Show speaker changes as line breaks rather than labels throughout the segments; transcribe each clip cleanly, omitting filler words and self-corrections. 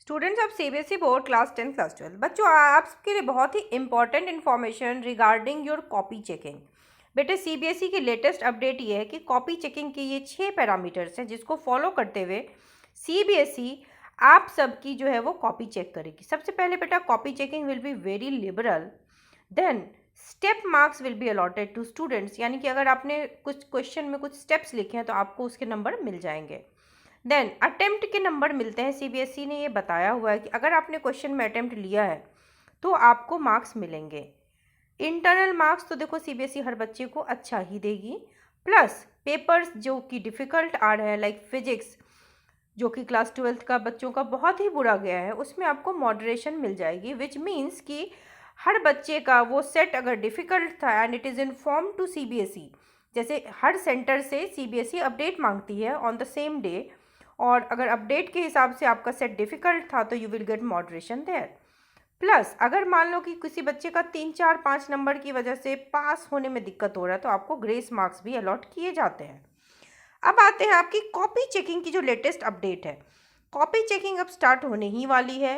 Students of CBSE board class 10 class 12 बच्चों आपके लिए बहुत ही important information regarding your copy checking. बेटे सीबीएसई की लेटेस्ट अपडेट ये है कि कॉपी चेकिंग के ये 6 पैरामीटर्स हैं जिसको फॉलो करते हुए सीबीएसई आप सबकी जो है वो कॉपी चेक करेगी। सबसे पहले बेटा copy checking will be very liberal. Then step marks will be allotted to students, यानी कि अगर आपने कुछ क्वेश्चन में कुछ स्टेप्स लिखे हैं तो आपको उसके नंबर मिल जाएंगे। देन अटेम्प्ट के नंबर मिलते हैं। सीबीएसई ने ये बताया हुआ है कि अगर आपने क्वेश्चन में अटेम्प्ट लिया है तो आपको मार्क्स मिलेंगे। इंटरनल मार्क्स तो देखो सीबीएसई हर बच्चे को अच्छा ही देगी, प्लस पेपर्स जो कि डिफ़िकल्ट आ रहे हैं लाइक फिजिक्स जो कि क्लास 12 का बच्चों का बहुत ही बुरा गया है, उसमें आपको मॉडरेशन मिल जाएगी, विच मीन्स कि हर बच्चे का वो सेट अगर डिफ़िकल्ट था and it is inform to CBSE, जैसे हर सेंटर से सीबीएसई अपडेट मांगती है ऑन द सेम डे, और अगर अपडेट के हिसाब से आपका सेट डिफ़िकल्ट था तो you will get moderation there. Plus अगर मान लो कि किसी बच्चे का 3, 4, 5 नंबर की वजह से पास होने में दिक्कत हो रहा है तो आपको ग्रेस मार्क्स भी अलॉट किए जाते हैं। अब आते हैं आपकी कॉपी चेकिंग की जो लेटेस्ट अपडेट है। कॉपी चेकिंग अब स्टार्ट होने ही वाली है।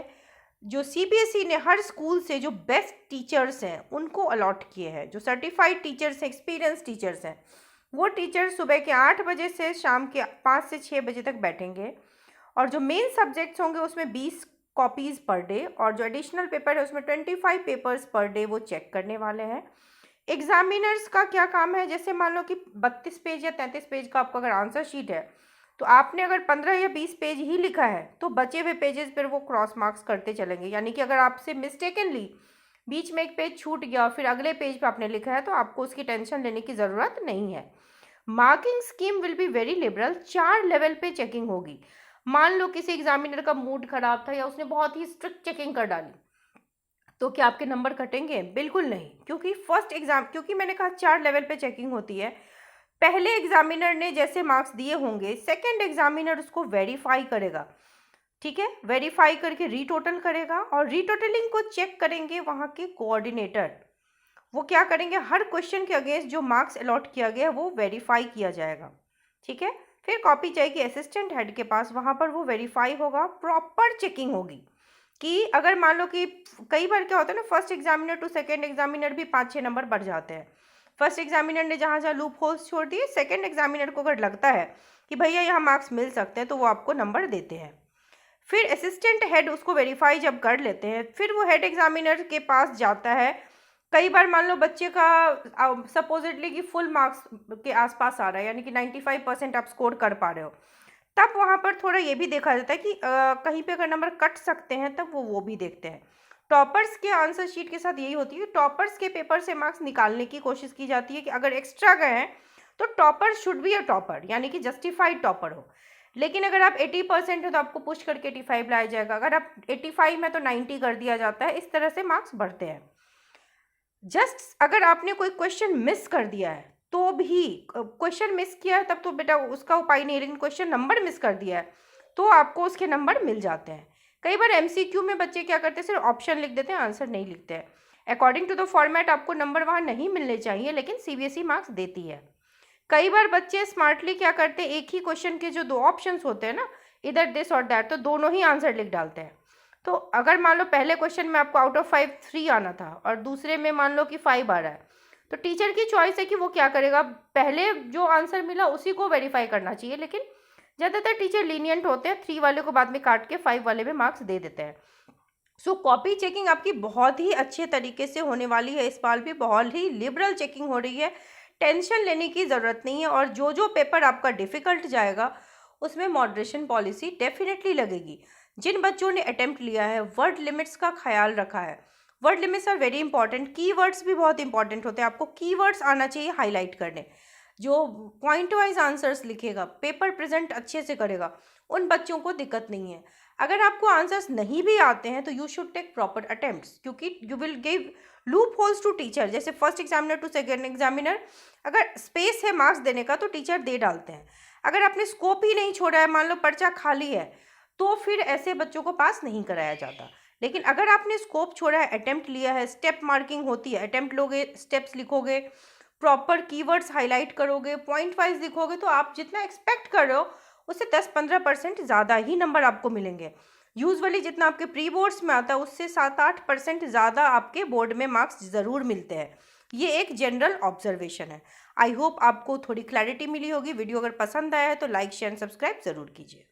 जो सीबीएसई ने हर स्कूल से जो बेस्ट टीचर्स हैं उनको अलॉट किए हैं, जो सर्टिफाइड टीचर्स हैं, एक्सपीरियंस टीचर्स हैं, वो टीचर सुबह के 8 बजे से शाम के 5 से 6 बजे तक बैठेंगे, और जो मेन सब्जेक्ट्स होंगे उसमें 20 कॉपीज़ पर डे, और जो एडिशनल पेपर है उसमें 25 पेपर्स पर डे वो चेक करने वाले हैं। एग्जामिनर्स का क्या काम है, जैसे मान लो कि 32 पेज या 33 पेज का आपका अगर आंसर शीट है तो आपने अगर 15 या 20 पेज ही लिखा है तो बचे हुए पेजेस पर वो क्रॉस मार्क्स करते चलेंगे, यानी कि अगर आपसे मिस्टेकनली बीच में एक पेज छूट गया और फिर अगले पेज पे आपने लिखा है तो आपको उसकी टेंशन लेने की ज़रूरत नहीं है। Marking scheme will be very liberal. 4 level पे चेकिंग होगी। मान लो किसी एग्जामिनर का मूड खराब था या उसने बहुत ही स्ट्रिक्ट चेकिंग कर डाली तो क्या आपके नंबर कटेंगे? बिल्कुल नहीं, क्योंकि मैंने कहा 4 लेवल पे चेकिंग होती है। पहले एग्जामिनर ने जैसे मार्क्स दिए होंगे सेकंड एग्जामिनर उसको वेरीफाई करेगा, ठीक है, वेरीफाई करके रीटोटल करेगा, और रीटोटलिंग को चेक करेंगे वहाँ के कोऑर्डिनेटर। वो क्या करेंगे, हर क्वेश्चन के अगेंस्ट जो मार्क्स अलॉट किया गया है वो वेरीफाई किया जाएगा, ठीक है। फिर कॉपी जाएगी असिस्टेंट हेड के पास, वहाँ पर वो वेरीफाई होगा, प्रॉपर चेकिंग होगी कि अगर मान लो कि कई बार क्या होता है ना, first examiner to second examiner भी 5-6 नंबर बढ़ जाते हैं। फर्स्ट एग्जामिनर ने जहाँ जहाँ लूप होल्स छोड़ दिए, सेकेंड एग्जामिनर को अगर लगता है कि भैया यहाँ मार्क्स मिल सकते हैं तो वो आपको नंबर देते हैं। फिर असिस्टेंट हेड उसको वेरीफाई जब कर लेते हैं फिर वो हेड एग्जामिनर के पास जाता है। कई बार मान लो बच्चे का सपोजिटली कि फुल मार्क्स के आसपास आ रहा है, यानी कि 95% आप स्कोर कर पा रहे हो, तब वहाँ पर थोड़ा ये भी देखा जाता है कि कहीं पे अगर नंबर कट सकते हैं तब वो भी देखते हैं। टॉपर्स के आंसर शीट के साथ यही होती है, टॉपर्स के पेपर से मार्क्स निकालने की कोशिश की जाती है कि अगर एक्स्ट्रा गए हैं तो topper should be a topper, यानी कि जस्टिफाइड टॉपर हो। लेकिन अगर आप 80% है तो आपको पुश करके 85 लाया जाएगा, अगर आप 85 में तो 90 कर दिया जाता है। इस तरह से मार्क्स बढ़ते हैं। जस्ट अगर आपने कोई क्वेश्चन मिस कर दिया है तो भी, क्वेश्चन मिस किया है तब तो बेटा उसका उपाय नहीं, लेकिन क्वेश्चन नंबर मिस कर दिया है तो आपको उसके नंबर मिल जाते हैं। कई बार एमसीक्यू में बच्चे क्या करते हैं, सिर्फ ऑप्शन लिख देते हैं, आंसर नहीं लिखते हैं। अकॉर्डिंग टू द फॉर्मेट आपको नंबर वहाँ नहीं मिलने चाहिए, लेकिन सीबीएसई मार्क्स देती है। कई बार बच्चे स्मार्टली क्या करते हैं, एक ही क्वेश्चन के जो 2 ऑप्शंस होते हैं ना, इधर दिस और दैट, तो दोनों ही आंसर लिख डालते हैं। तो अगर मान लो पहले क्वेश्चन में आपको आउट ऑफ 5 3 आना था और दूसरे में मान लो कि 5 आ रहा है, तो टीचर की चॉइस है कि वो क्या करेगा, पहले जो आंसर मिला उसी को वेरीफाई करना चाहिए, लेकिन ज़्यादातर टीचर लीनियंट होते हैं, 3 वाले को बाद में काट के 5 वाले में मार्क्स दे देते हैं। सो कॉपी चेकिंग आपकी बहुत ही अच्छे तरीके से होने वाली है। इस बार भी बहुत ही लिबरल चेकिंग हो रही है, टेंशन लेने की ज़रूरत नहीं है, और जो जो पेपर आपका डिफ़िकल्ट जाएगा उसमें मॉडरेशन पॉलिसी डेफिनेटली लगेगी। जिन बच्चों ने अटेम्प्ट लिया है वर्ड लिमिट्स का ख्याल रखा है, word limits are very important, keywords भी बहुत इंपॉर्टेंट होते हैं, आपको कीवर्ड्स आना चाहिए हाईलाइट करने। जो पॉइंट वाइज आंसर्स लिखेगा, पेपर प्रेजेंट अच्छे से करेगा, उन बच्चों को दिक्कत नहीं है। अगर आपको आंसर्स नहीं भी आते हैं तो you should take proper attempts, क्योंकि you will give loop holes to teacher. जैसे first examiner to second examiner, अगर स्पेस है मार्क्स देने का तो टीचर दे डालते हैं। अगर आपने स्कोप ही नहीं छोड़ा है, मान लो पर्चा खाली है, तो फिर ऐसे बच्चों को पास नहीं कराया जाता। लेकिन अगर आपने स्कोप छोड़ा है, अटेम्प्ट लिया है, स्टेप मार्किंग होती है, अटेम्प्ट लोगे, स्टेप्स लिखोगे, प्रॉपर कीवर्ड्स हाईलाइट करोगे, पॉइंट वाइज लिखोगे, तो आप जितना एक्सपेक्ट कर रहे हो उससे 10-15% ज़्यादा ही नंबर आपको मिलेंगे। यूजुअली जितना आपके प्री बोर्ड्स में आता है उससे 7-8% ज़्यादा आपके बोर्ड में मार्क्स ज़रूर मिलते हैं। ये एक जनरल ऑब्जर्वेशन है। आई होप आपको थोड़ी क्लैरिटी मिली होगी। वीडियो अगर पसंद आया है तो लाइक शेयर एंड सब्सक्राइब ज़रूर कीजिए।